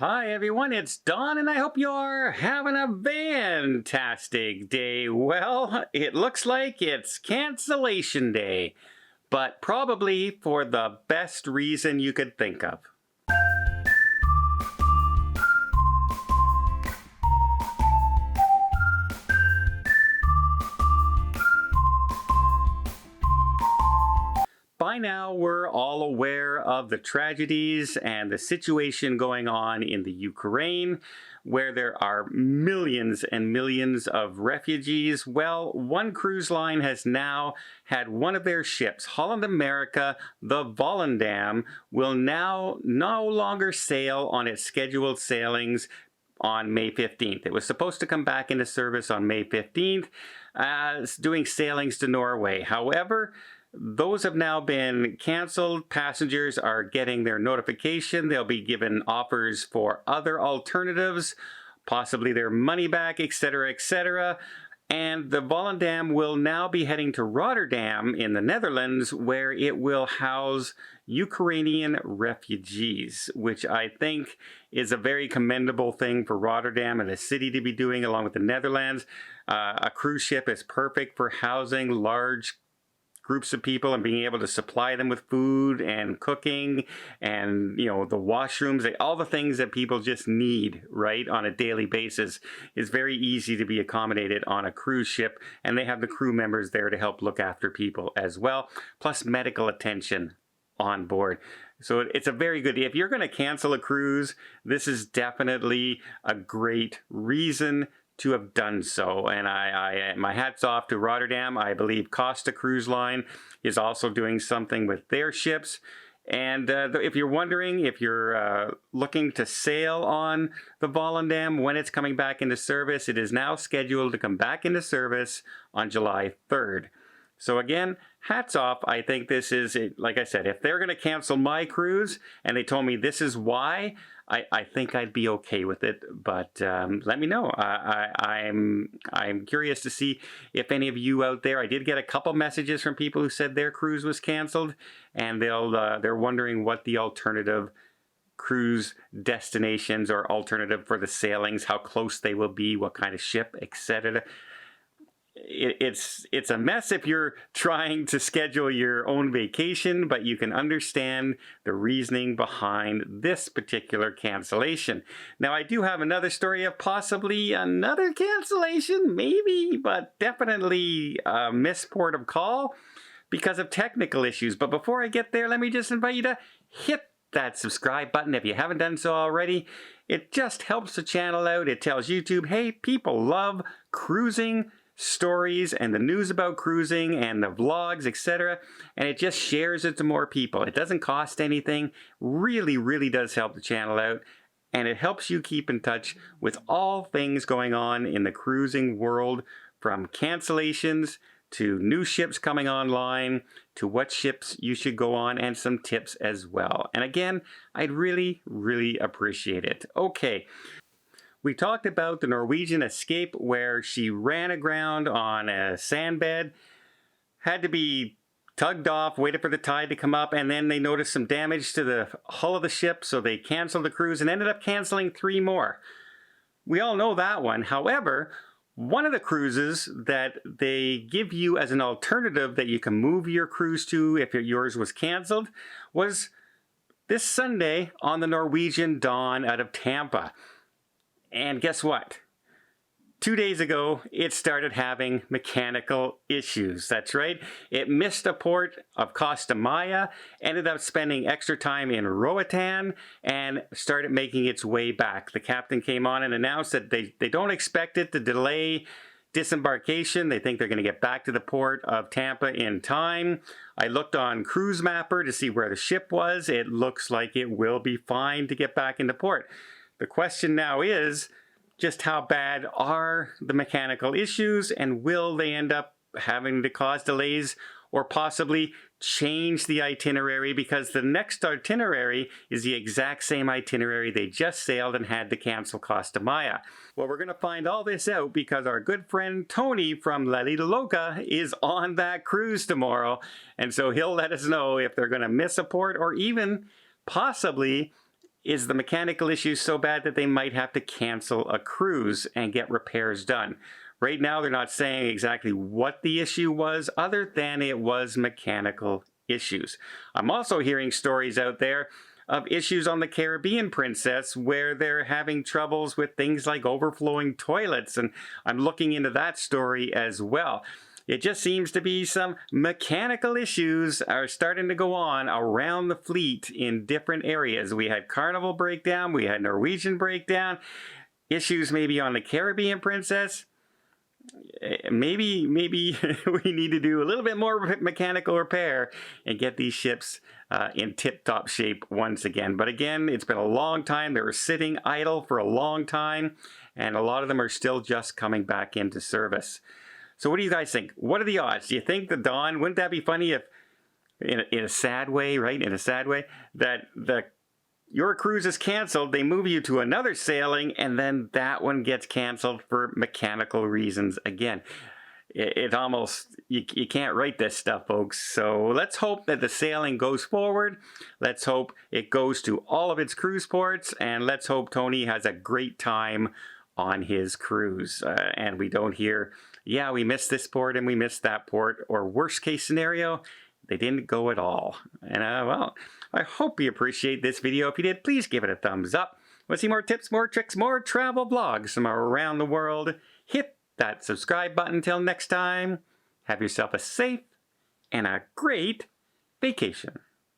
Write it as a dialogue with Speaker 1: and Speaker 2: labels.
Speaker 1: Hi everyone, it's Dawn and I hope you're having a fantastic day. Well, it looks like it's cancellation day, but probably for the best reason you could think of. By now, we're all aware of the tragedies and the situation going on in the Ukraine, where there are millions and millions of refugees. Well, one cruise line has now had one of their ships, Holland America, the Volendam, will now no longer sail on its scheduled sailings on May 15th. It was supposed to come back into service on May 15th, doing sailings to Norway. However, those have now been canceled. Passengers are getting their notification. They'll be given offers for other alternatives, possibly their money back, etc., etc. And the Volendam will now be heading to Rotterdam in the Netherlands, where it will house Ukrainian refugees, which I think is a very commendable thing for Rotterdam and the city to be doing, along with the Netherlands. A cruise ship is perfect for housing large groups of people and being able to supply them with food and cooking and, the washrooms, all the things that people just need, right, on a daily basis is very easy to be accommodated on a cruise ship. And they have the crew members there to help look after people as well, plus medical attention on board. So it's a very good, if you're going to cancel a cruise, this is definitely a great reason to have done so. And my hat's off to Rotterdam. I believe Costa Cruise Line is also doing something with their ships. And if you're wondering, if you're looking to sail on the Volendam when it's coming back into service, it is now scheduled to come back into service on July 3rd. So again, hats off. I think this is, like I said, if they're going to cancel my cruise and they told me this is why, I think I'd be okay with it. But let me know. I'm curious to see if any of you out there, I did get a couple messages from people who said their cruise was canceled, and they're wondering what the alternative cruise destinations or alternative for the sailings, how close they will be, what kind of ship, etc. It's a mess if you're trying to schedule your own vacation, but you can understand the reasoning behind this particular cancellation. Now, I do have another story of possibly another cancellation, maybe, but definitely a missed port of call because of technical issues. But before I get there, let me just invite you to hit that subscribe button if you haven't done so already. It just helps the channel out. It tells YouTube, hey, people love cruising stories and the news about cruising and the vlogs, etc. And it just shares it to more people. It doesn't cost anything. Really, really does help the channel out. And it helps you keep in touch with all things going on in the cruising world, from cancellations to new ships coming online, to what ships you should go on, and some tips as well. And again, I'd really, really appreciate it. Okay. We talked about the Norwegian escape where she ran aground on a sandbed, had to be tugged off, waited for the tide to come up, and then they noticed some damage to the hull of the ship, so they canceled the cruise and ended up canceling 3 more. We all know that one. However, one of the cruises that they give you as an alternative that you can move your cruise to if yours was canceled was this Sunday on the Norwegian Dawn out of Tampa. And guess what? 2 days ago, it started having mechanical issues. That's right. It missed a port of Costa Maya, ended up spending extra time in Roatan, and started making its way back. The captain came on and announced that they don't expect it to delay disembarkation. They think they're going to get back to the port of Tampa in time. I looked on Cruise Mapper to see where the ship was. It looks like it will be fine to get back into port. The question now is, just how bad are the mechanical issues, and will they end up having to cause delays or possibly change the itinerary, because the next itinerary is the exact same itinerary they just sailed and had to cancel Costa Maya? Well, we're going to find all this out because our good friend Tony from La Lita Loca is on that cruise tomorrow, and so he'll let us know if they're going to miss a port or even possibly is the mechanical issue so bad that they might have to cancel a cruise and get repairs done? Right now, they're not saying exactly what the issue was, other than it was mechanical issues. I'm also hearing stories out there of issues on the Caribbean Princess where they're having troubles with things like overflowing toilets, and I'm looking into that story as well. It just seems to be some mechanical issues are starting to go on around the fleet in different areas. We had Carnival breakdown, we had Norwegian breakdown, issues maybe on the Caribbean Princess. Maybe we need to do a little bit more mechanical repair and get these ships in tip-top shape once again. But again, it's been a long time. They were sitting idle for a long time, and a lot of them are still just coming back into service. So what do you guys think? What are the odds? Do you think the Dawn, wouldn't that be funny if, in a sad way, right? In a sad way, that your cruise is canceled, they move you to another sailing, and then that one gets canceled for mechanical reasons again. It almost, you can't write this stuff, folks. So let's hope that the sailing goes forward. Let's hope it goes to all of its cruise ports, and let's hope Tony has a great time on his cruise. And we don't hear, yeah, we missed this port and we missed that port, or worst case scenario, they didn't go at all. And well, I hope you appreciate this video. If you did, please give it a thumbs up. Want to see more tips, more tricks, more travel vlogs from around the world? Hit that subscribe button. Until next time, have yourself a safe and a great vacation.